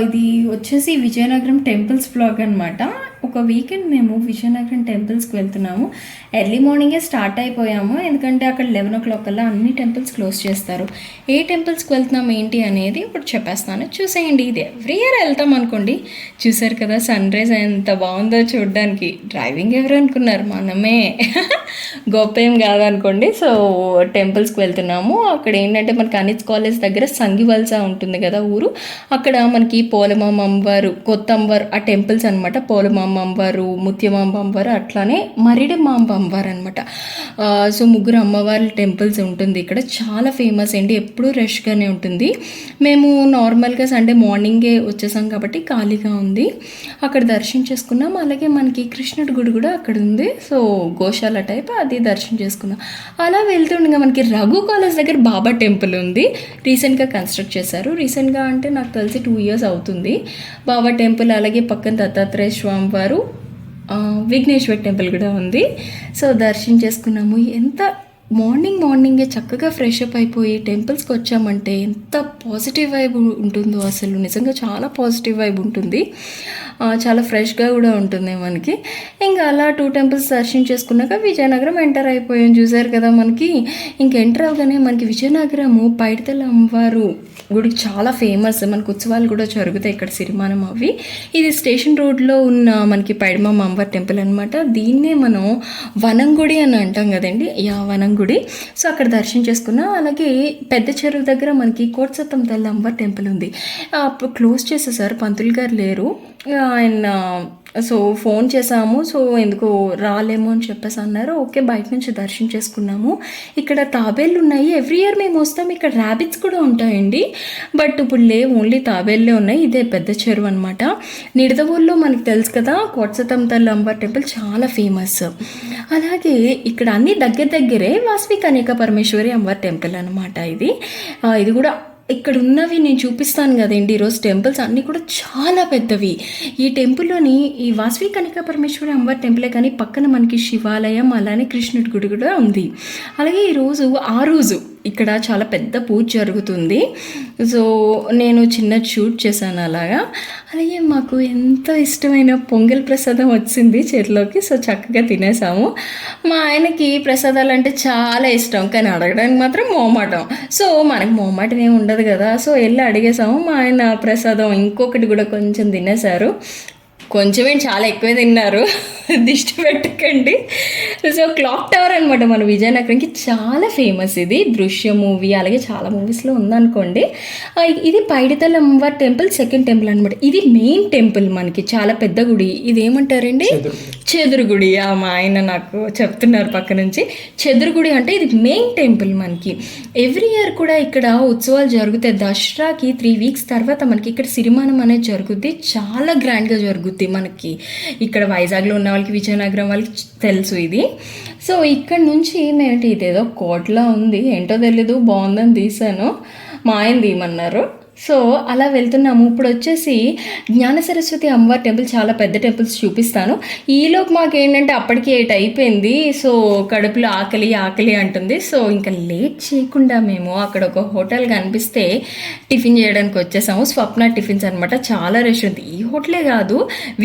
ఇది వచ్చేసి Vizianagaram temples blog అనమాట. ఒక వీకెండ్ మేము విజయనగరం టెంపుల్స్కి వెళ్తున్నాము. ఎర్లీ మార్నింగే స్టార్ట్ అయిపోయాము, ఎందుకంటే అక్కడ 11 o'clock కల్లా అన్ని టెంపుల్స్ క్లోజ్ చేస్తారు. ఏ టెంపుల్స్కి వెళ్తున్నాం ఏంటి అనేది ఇప్పుడు చెప్పేస్తాను, చూసేయండి. ఇది ఎవ్రీ ఇయర్ వెళ్తాం అనుకోండి. చూసారు కదా సన్ రైజ్ ఎంత బాగుందో చూడడానికి. డ్రైవింగ్ ఎవరు అనుకున్నారు? మనమే. గొప్ప ఏం కాదనుకోండి. సో టెంపుల్స్కి వెళ్తున్నాము. అక్కడ ఏంటంటే మనకి అనిత్ కాలేజ్ దగ్గర సంగివలస ఉంటుంది కదా ఊరు, అక్కడ మనకి పోలమాంబ అమ్మవారు, కొత్త అమ్మవారు ఆ టెంపుల్స్ అనమాట. పోలమాంబ అమ్మవారు, ముత్యమాంబ అమ్మవారు, అట్లానే మరిడి మాంబ అమ్మవారు అనమాట. సో ముగ్గురు అమ్మవారి టెంపుల్స్ ఉంటుంది ఇక్కడ. చాలా ఫేమస్ అండి, ఎప్పుడూ రష్గానే ఉంటుంది. మేము నార్మల్గా సండే మార్నింగే వచ్చేసాం కాబట్టి ఖాళీగా ఉంది. అక్కడ దర్శనం చేసుకున్నాం. అలాగే మనకి కృష్ణుడి గుడి కూడా అక్కడ ఉంది. సో గోశాల టైప్ అది దర్శనం చేసుకున్నాం. అలా వెళ్తుండగా మనకి రఘు కాలేజ్ దగ్గర బాబా టెంపుల్ ఉంది. రీసెంట్గా కన్స్ట్రక్ట్ చేశారు. రీసెంట్గా అంటే నాకు తెలిసి 2 years అవుతుంది. బాబా టెంపుల్, అలాగే పక్కన దత్తాత్రేయ స్వామి వారు, విఘ్నేశ్వర్ టెంపుల్ కూడా ఉంది. సో దర్శనం చేసుకున్నాము. ఎంత మార్నింగే చక్కగా ఫ్రెష్ అప్ అయిపోయి టెంపుల్స్కి వచ్చామంటే ఎంత పాజిటివ్ వైబ్ ఉంటుందో, అసలు నిజంగా చాలా పాజిటివ్ వైబ్ ఉంటుంది. చాలా ఫ్రెష్గా కూడా ఉంటుంది మనకి. ఇంకా అలా 2 temples దర్శనం చేసుకున్నాక విజయనగరం ఎంటర్ అయిపోయాం. చూసారు కదా మనకి. ఇంక ఎంటర్ అవగానే మనకి విజయనగరము పైడితల్లి అమ్మవారు గుడికి చాలా ఫేమస్. మనకు ఉత్సవాలు కూడా జరుగుతాయి ఇక్కడ, సిరిమానం అవి. ఇది స్టేషన్ రోడ్లో ఉన్న మనకి పైడిమాంబ అమ్మవారి టెంపుల్ అనమాట. దీన్నే మనం వనంగుడి అని అంటాం కదండి, వనంగుడి. సో అక్కడ దర్శనం చేసుకున్నాం. అలాగే పెద్ద చెరువు దగ్గర మనకి కోటసత్తం తల్లి అమ్మవారి టెంపుల్ ఉంది. అప్పుడు క్లోజ్ చేసేసారు, పంతులు గారు లేరు. ఆయన సో ఫోన్ చేసాము. సో ఎందుకు రాలేమో అని చెప్పేసి అన్నారు. ఓకే, బయట నుంచి దర్శనం చేసుకున్నాము. ఇక్కడ తాబేళ్ళు ఉన్నాయి. ఎవ్రీ ఇయర్ మేము వస్తాం. ఇక్కడ ర్యాబిట్స్ కూడా ఉంటాయండి, బట్ ఇప్పుడు లేవు, ఓన్లీ తాబేళ్ళే ఉన్నాయి. ఇదే పెద్ద చెరువు అనమాట. నిడదవోలులో మనకి తెలుసు కదా కోటసత్తం తల్లి అమ్మవారి టెంపుల్ చాలా ఫేమస్. అలాగే ఇక్కడ అన్ని దగ్గరే వాసవి కన్యకా పరమేశ్వరి అమ్మవారి టెంపుల్ అనమాట. ఇది కూడా ఇక్కడ ఉన్నవి నేను చూపిస్తాను కదండి ఈరోజు. టెంపుల్స్ అన్నీ కూడా చాలా పెద్దవి. ఈ టెంపుల్లోని ఈ వాసవి కన్యకా పరమేశ్వరి అమ్మవారి టెంపులే కానీ పక్కన మనకి శివాలయం, అలానే కృష్ణుడి గుడి కూడా ఉంది. అలాగే ఆ రోజు ఇక్కడ చాలా పెద్ద పూజ జరుగుతుంది. సో నేను చిన్న షూట్ చేశాను అలాగా. అలాగే మాకు ఎంత ఇష్టమైన పొంగల్ ప్రసాదం వచ్చింది చేతిలోకి. సో చక్కగా తినేసాము. మా ఆయనకి ప్రసాదాలు అంటే చాలా ఇష్టం, కానీ అడగడానికి మాత్రం మొహమాటం. సో మనకు మొహమాటం ఏమి ఉండదు కదా. సో వెళ్ళి అడిగేసాము. మా ఆయన ప్రసాదం ఇంకొకటి కూడా కొంచెం తినేశారు. కొంచెమే, చాలా ఎక్కువే తిన్నారు, దిష్టి పెట్టకండి. సో క్లాక్ టవర్ అనమాట మన విజయనగరంకి చాలా ఫేమస్. ఇది దృశ్య మూవీ, అలాగే చాలా మూవీస్లో ఉందనుకోండి. ఇది పైడితల్లి అమ్మవారి టెంపుల్, సెకండ్ టెంపుల్ అనమాట. ఇది మెయిన్ టెంపుల్ మనకి, చాలా పెద్ద గుడి. ఇది ఏమంటారండి? చెదురుగుడి. మా ఆయన నాకు చెప్తున్నారు పక్క నుంచి. చెదురుగుడి అంటే ఇది మెయిన్ టెంపుల్ మనకి. ఎవ్రీ ఇయర్ కూడా ఇక్కడ ఉత్సవాలు జరుగుతాయి. దసరాకి 3 weeks తర్వాత మనకి ఇక్కడ సిరిమానం అనేది జరుగుద్ది. చాలా గ్రాండ్గా జరుగుద్ది మనకి. ఇక్కడ వైజాగ్లో ఉన్న వాళ్ళకి, విజయనగరం వాళ్ళకి తెలుసు ఇది. సో ఇక్కడ నుంచి మేమేంటి, ఇదేదో కోటలా ఉంది, ఏంటో తెలీదు, బాగుందని తీసాను. మా ఆయన తీయమన్నారు. సో అలా వెళ్తున్నాము. ఇప్పుడు వచ్చేసి జ్ఞాన సరస్వతి అమ్మవారి టెంపుల్, చాలా పెద్ద టెంపుల్స్ చూపిస్తాను. ఈలోపు మాకు ఏంటంటే అప్పటికి 8 అయిపోయింది. సో కడుపులో ఆకలి అంటుంది. సో ఇంకా లేట్ చేయకుండా మేము అక్కడ ఒక హోటల్ కనిపిస్తే టిఫిన్ చేయడానికి వచ్చేసాము. స్వప్న టిఫిన్స్ అనమాట. చాలా రష్ ఉంది. ఈ హోటలే కాదు,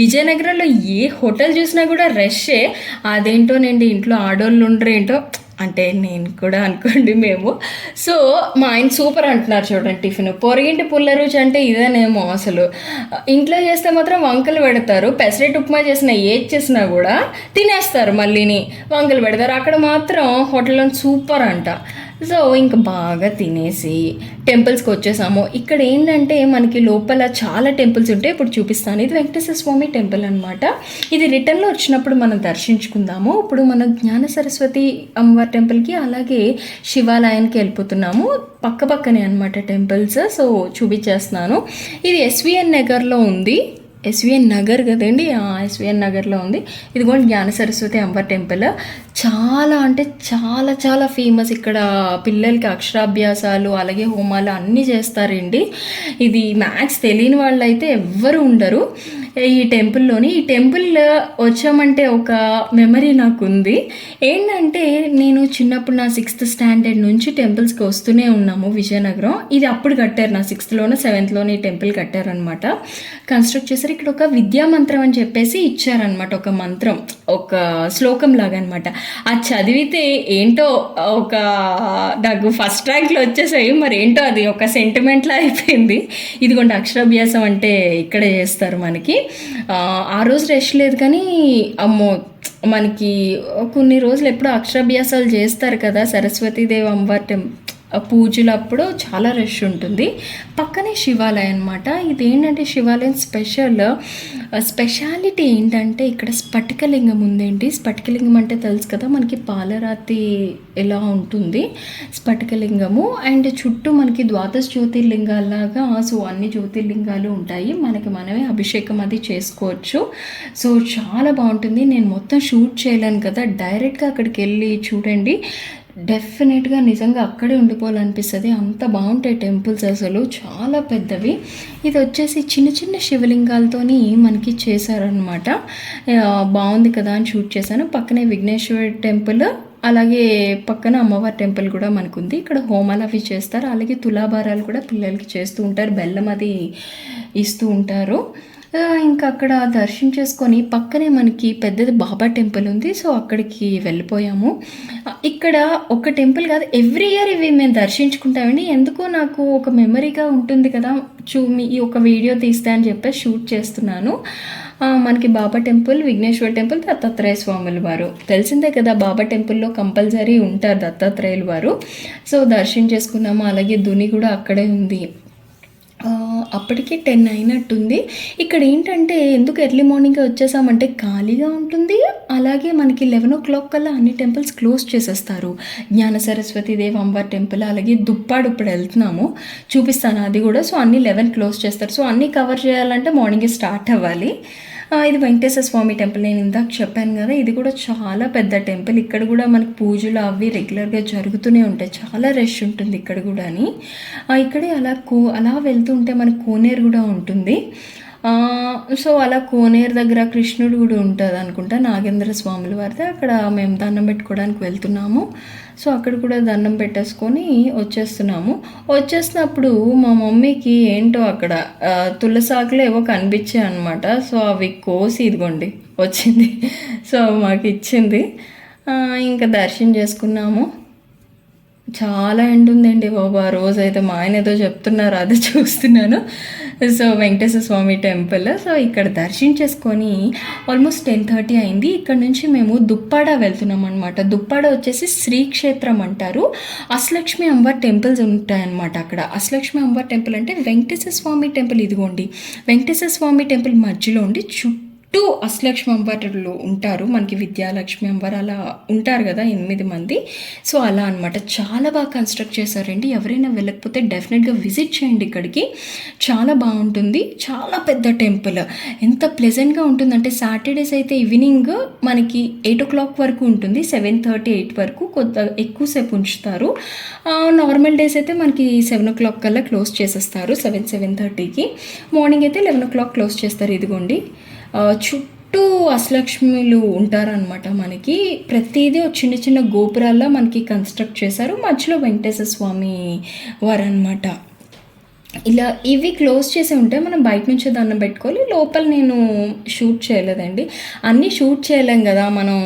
విజయనగరంలో ఏ హోటల్ చూసినా కూడా రష్ే. అదేంటోనండి, ఇంట్లో ఆడోళ్ళు ఉండరేంటో అంటే నేను కూడా అనుకోండి మేము. సో మా ఆయన సూపర్ అంటున్నారు చూడండి టిఫిన్. పొరిగింటి పుల్ల రుచి అంటే ఇదేనేమో. అసలు ఇంట్లో చేస్తే మాత్రం వంకలు పెడతారు. పెసరెట్ ఉప్మా చేసినా ఏది చేసినా కూడా తినేస్తారు, మళ్ళీని వంకలు పెడతారు. అక్కడ మాత్రం హోటల్లో సూపర్ అంట. సో ఇంకా బాగా తినేసి టెంపుల్స్కి వచ్చేసాము. ఇక్కడ ఏంటంటే మనకి లోపల చాలా టెంపుల్స్ ఉంటాయి, ఇప్పుడు చూపిస్తాను. ఇది వెంకటేశ్వర స్వామి టెంపుల్ అనమాట. ఇది రిటర్న్లో వచ్చినప్పుడు మనం దర్శించుకుందాము. ఇప్పుడు మనం జ్ఞాన సరస్వతి అమ్మవారి టెంపుల్కి, అలాగే శివాలయానికి వెళ్ళిపోతున్నాము. పక్కనే అనమాట టెంపుల్స్. సో చూపించేస్తున్నాను. ఇది ఎస్విఎన్ నగర్లో ఉంది. ఎస్విఎన్ నగర్ కదండి, ఎస్విఎన్ నగర్లో ఉంది. ఇది కూడా జ్ఞాన సరస్వతి అమ్మవారి టెంపుల్. చాలా అంటే చాలా ఫేమస్. ఇక్కడ పిల్లలకి అక్షరాభ్యాసాలు, అలాగే హోమాలు అన్నీ చేస్తారండి. ఇది మ్యాథ్స్ తెలియని వాళ్ళు అయితే ఎవ్వరు ఉండరు. ఈ టెంపుల్లోని. ఈ టెంపుల్ వచ్చామంటే ఒక మెమరీ నాకుంది. ఏంటంటే నేను చిన్నప్పుడు నా 6th స్టాండర్డ్ నుంచి టెంపుల్స్కి వస్తూనే ఉన్నాము విజయనగరం. ఇది అప్పుడు కట్టారు, నా 6th, 7th ఈ టెంపుల్ కట్టారనమాట, కన్స్ట్రక్ట్ చేశారు. ఇక్కడ ఒక విద్యా మంత్రం అని చెప్పేసి ఇచ్చారనమాట, ఒక మంత్రం, ఒక శ్లోకం లాగా అనమాట. అది చదివితే ఏంటో ఒక నాకు ఫస్ట్ ర్యాంక్లో వచ్చేసాయి. మరి ఏంటో అది ఒక సెంటిమెంట్లా అయిపోయింది. ఇదిగోండి అక్షరాభ్యాసం అంటే ఇక్కడే చేస్తారు మనకి. ఆ రోజు రెస్ట్ లేదు కానీ అమ్మో మనకి కొన్ని రోజులు ఎప్పుడో అక్షరాభ్యాసాలు చేస్తారు కదా సరస్వతీదేవి అమ్మవారి పూజలు, అప్పుడు చాలా రష్ ఉంటుంది. పక్కనే శివాలయం అనమాట. ఇదేంటంటే శివాలయం స్పెషాలిటీ ఏంటంటే ఇక్కడ స్ఫటికలింగం ఉందేంటి. స్ఫటికలింగం అంటే తెలుసు కదా మనకి, పాలరాతి ఎలా ఉంటుంది స్ఫటికలింగము. అండ్ చుట్టూ మనకి ద్వాదశ జ్యోతిర్లింగాలాగా, సో అన్ని జ్యోతిర్లింగాలు ఉంటాయి. మనమే అభిషేకం అది చేసుకోవచ్చు. సో చాలా బాగుంటుంది. నేను మొత్తం షూట్ చేయలేను కదా, డైరెక్ట్గా అక్కడికి వెళ్ళి చూడండి, డెఫినెట్గా నిజంగా అక్కడే ఉండిపోవాలనిపిస్తుంది. అంత బాగుంటాయి టెంపుల్స్, అసలు చాలా పెద్దవి. ఇది వచ్చేసి చిన్న చిన్న శివలింగాలతోని మనకి చేశారనమాట. బాగుంది కదా అని షూట్ చేశాను. పక్కనే విఘ్నేశ్వర టెంపుల్, అలాగే పక్కన అమ్మవారి టెంపుల్ కూడా మనకుంది. ఇక్కడ హోమాలు అవి చేస్తారు. అలాగే తులాభారాలు కూడా పిల్లలకి చేస్తూ ఉంటారు, బెల్లం అది ఇస్తూ ఉంటారు. ఇంకా అక్కడ దర్శనం చేసుకొని పక్కనే మనకి పెద్దది బాబా టెంపుల్ ఉంది. సో అక్కడికి వెళ్ళిపోయాము. ఇక్కడ ఒక టెంపుల్ కాదు, ఎవ్రీ ఇయర్ ఇవి మేము దర్శించుకుంటామండి. ఎందుకో నాకు ఒక మెమరీగా ఉంటుంది కదా, ఈ ఒక వీడియో తీస్తా అని చెప్పేసి షూట్ చేస్తున్నాను. మనకి బాబా టెంపుల్, విఘ్నేశ్వర టెంపుల్, దత్తాత్రేయ స్వాముల వారు తెలిసిందే కదా, బాబా టెంపుల్లో కంపల్సరీ ఉంటారు దత్తాత్రేయుల వారు. సో దర్శనం చేసుకున్నాము. అలాగే దుని కూడా అక్కడే ఉంది. అప్పటికి 10 అయినట్టుంది. ఇక్కడ ఏంటంటే ఎందుకు ఎర్లీ మార్నింగ్గా వచ్చేసామంటే ఖాళీగా ఉంటుంది. అలాగే మనకి 11 కల్లా అన్ని టెంపుల్స్ క్లోజ్ చేసేస్తారు. జ్ఞాన సరస్వతి దేవి అమ్మవారి టెంపుల్, అలాగే దుప్పాడు ఇప్పుడు వెళ్తున్నాము, చూపిస్తాను అది కూడా. సో అన్నీ 11 క్లోజ్ చేస్తారు. సో అన్నీ కవర్ చేయాలంటే మార్నింగే స్టార్ట్ అవ్వాలి. ఇది వెంకటేశ్వర స్వామి టెంపుల్, నేను ఇందాక చెప్పాను కదా, ఇది కూడా చాలా పెద్ద టెంపుల్. ఇక్కడ కూడా మనకు పూజలు అవి రెగ్యులర్గా జరుగుతూనే ఉంటాయి, చాలా రష్ ఉంటుంది ఇక్కడ కూడా. ఇక్కడే అలా వెళ్తుంటే మనకు కోనేరు కూడా ఉంటుంది. సో అలా కోనేరు దగ్గర కృష్ణుడు కూడా ఉంటుంది అనుకుంటా, నాగేంద్ర స్వాముల వారిది. అక్కడ మేము దండం పెట్టుకోవడానికి వెళ్తున్నాము. సో అక్కడ కూడా దండం పెట్టేసుకొని వచ్చేసినప్పుడు మా మమ్మీకి ఏంటో అక్కడ తులసాకులు ఏవో కనిపించాయి అనమాట. సో అవి కోసి ఇదిగోండి వచ్చింది, సో మాకు ఇచ్చింది. ఇంకా దర్శనం చేసుకున్నాము. చాలా ఎండ ఉందండి బాబు ఆ రోజైతే. మా ఆయన ఏదో చెప్తున్నారు, అది చూస్తున్నాను. సో వెంకటేశ్వర స్వామి టెంపుల్, సో ఇక్కడ దర్శనం చేసుకొని ఆల్మోస్ట్ 10:30 అయింది. ఇక్కడ నుంచి మేము దుప్పాడ వెళ్తున్నాం అనమాట. దుప్పాడ వచ్చేసి శ్రీక్షేత్రం అంటారు. అష్టలక్ష్మి అమ్మవారి టెంపుల్స్ ఉంటాయన్నమాట అక్కడ. అష్టలక్ష్మి అమ్మవారి టెంపుల్ అంటే వెంకటేశ్వర స్వామి టెంపుల్, ఇదిగోండి వెంకటేశ్వర స్వామి టెంపుల్ మధ్యలో ఉండి చుట్టూ అష్టలక్ష్మి అమ్మవారులు ఉంటారు. మనకి విద్యాలక్ష్మి అమ్మవారు అలా ఉంటారు కదా, 8 మంది. సో అలా అనమాట. చాలా బాగా కన్స్ట్రక్ట్ చేశారండి. ఎవరైనా వెళ్ళకపోతే డెఫినెట్గా విజిట్ చేయండి ఇక్కడికి, చాలా బాగుంటుంది. చాలా పెద్ద టెంపుల్, ఎంత ప్లెజెంట్గా ఉంటుందంటే సాటర్డేస్ అయితే ఈవినింగ్ మనకి 8 o'clock వరకు ఉంటుంది, 7:30, 8 వరకు కొంత ఎక్కువసేపు ఉంచుతారు. నార్మల్ డేస్ అయితే మనకి 7 o'clock కల్లా క్లోజ్ చేసేస్తారు, 7:30కి. మార్నింగ్ అయితే 11 o'clock క్లోజ్ చేస్తారు. ఇదిగోండి చుట్టూ అష్టలక్ష్మిలు ఉంటారనమాట. మనకి ప్రతిదీ చిన్న చిన్న గోపురాల్లో మనకి కన్స్ట్రక్ట్ చేశారు. మధ్యలో వెంకటేశ్వర స్వామి వారు అనమాట. ఇలా ఇవి క్లోజ్ చేసి ఉంటే మనం బయట నుంచే దండం పెట్టుకోవాలి. లోపల నేను షూట్ చేయలేదండి, అన్నీ షూట్ చేయలేం కదా మనం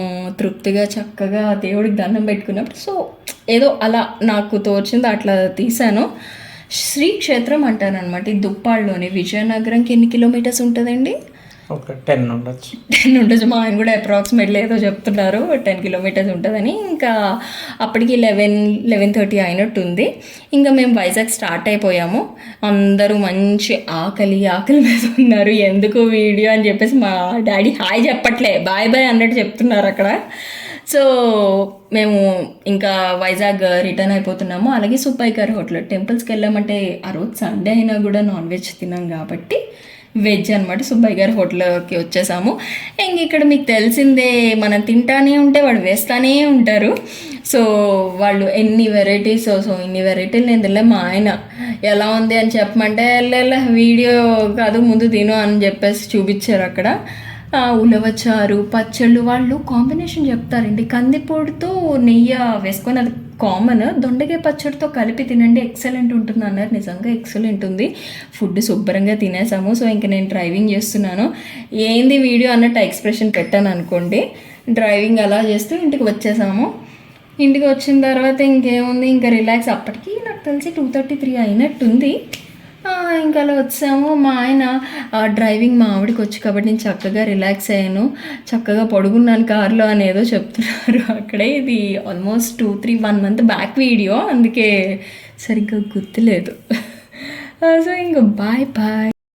తృప్తిగా చక్కగా దేవుడికి దండం పెట్టుకున్నప్పుడు. సో ఏదో అలా నాకు తోచింది అట్లా తీశాను. శ్రీక్షేత్రం అంటారనమాట. ఈ దుప్పాడులోని విజయనగరంకి ఎన్ని కిలోమీటర్స్ ఉంటుందండి? ఒక 10 ఉండొచ్చు. మా ఆయన కూడా అప్రాక్సిమేట్లీ ఏదో చెప్తున్నారు 10 kilometers ఉంటుందని. ఇంకా అప్పటికి 11:30 అయినట్టుంది. ఇంకా మేము వైజాగ్ స్టార్ట్ అయిపోయాము. అందరూ మంచి ఆకలి మీద ఉన్నారు. ఎందుకు వీడియో అని చెప్పేసి మా డాడీ హాయ్ చెప్పట్లే, బాయ్ అన్నట్టు చెప్తున్నారు అక్కడ. సో మేము ఇంకా వైజాగ్ రిటర్న్ అయిపోతున్నాము. అలాగే సుబ్బయ్య గారి హోటల్ టెంపుల్స్కి వెళ్ళామంటే ఆ రోజు సండే అయినా కూడా నాన్ వెజ్ తిన్నాం కాబట్టి వెజ్ అనమాట. సుబ్బయ్య గారి హోటల్కి వచ్చేసాము. ఇంక ఇక్కడ మీకు తెలిసిందే, మనం తింటానే ఉంటే వాడు వేస్తానే ఉంటారు. సో వాళ్ళు ఎన్ని వెరైటీస్, సో ఇన్ని వెరైటీలు నేను తినలే. మా ఆయన ఎలా ఉంది అని చెప్పమంటే వెళ్ళ వీడియో కాదు ముందు తిను అని చెప్పేసి చూపించారు అక్కడ. ఉలవచారు, పచ్చళ్ళు, వాళ్ళు కాంబినేషన్ చెప్తారండి. కందిపొడితో నెయ్యి వేసుకొని, అది కామన్. దొండకాయ పచ్చడితో కలిపి తినండి, ఎక్సలెంట్ ఉంటుంది అన్నారు. నిజంగా ఎక్సలెంట్ ఉంది. ఫుడ్ శుభ్రంగా తినేసాము. సో ఇంక నేను డ్రైవింగ్ చేస్తున్నాను. ఏంది వీడియో అన్నట్టు ఎక్స్ప్రెషన్ పెట్టాను అనుకోండి. డ్రైవింగ్ అలా చేస్తూ ఇంటికి వచ్చేసాము. ఇంటికి వచ్చిన తర్వాత ఇంకేముంది, ఇంకా రిలాక్స్. అప్పటికి నాకు తెలిసి 2:33 అయినట్టుంది. ఇంకా అలా వచ్చాము. మా ఆయన డ్రైవింగ్ మా ఆవిడకి వచ్చి కాబట్టి నేను చక్కగా రిలాక్స్ అయ్యాను, చక్కగా పడుకున్నాను కార్లో అని ఏదో చెప్తున్నారు అక్కడే. ఇది ఆల్మోస్ట్ 1 month బ్యాక్ వీడియో, అందుకే సరిగ్గా గుర్తులేదు. సో ఇంకా బాయ్ బాయ్.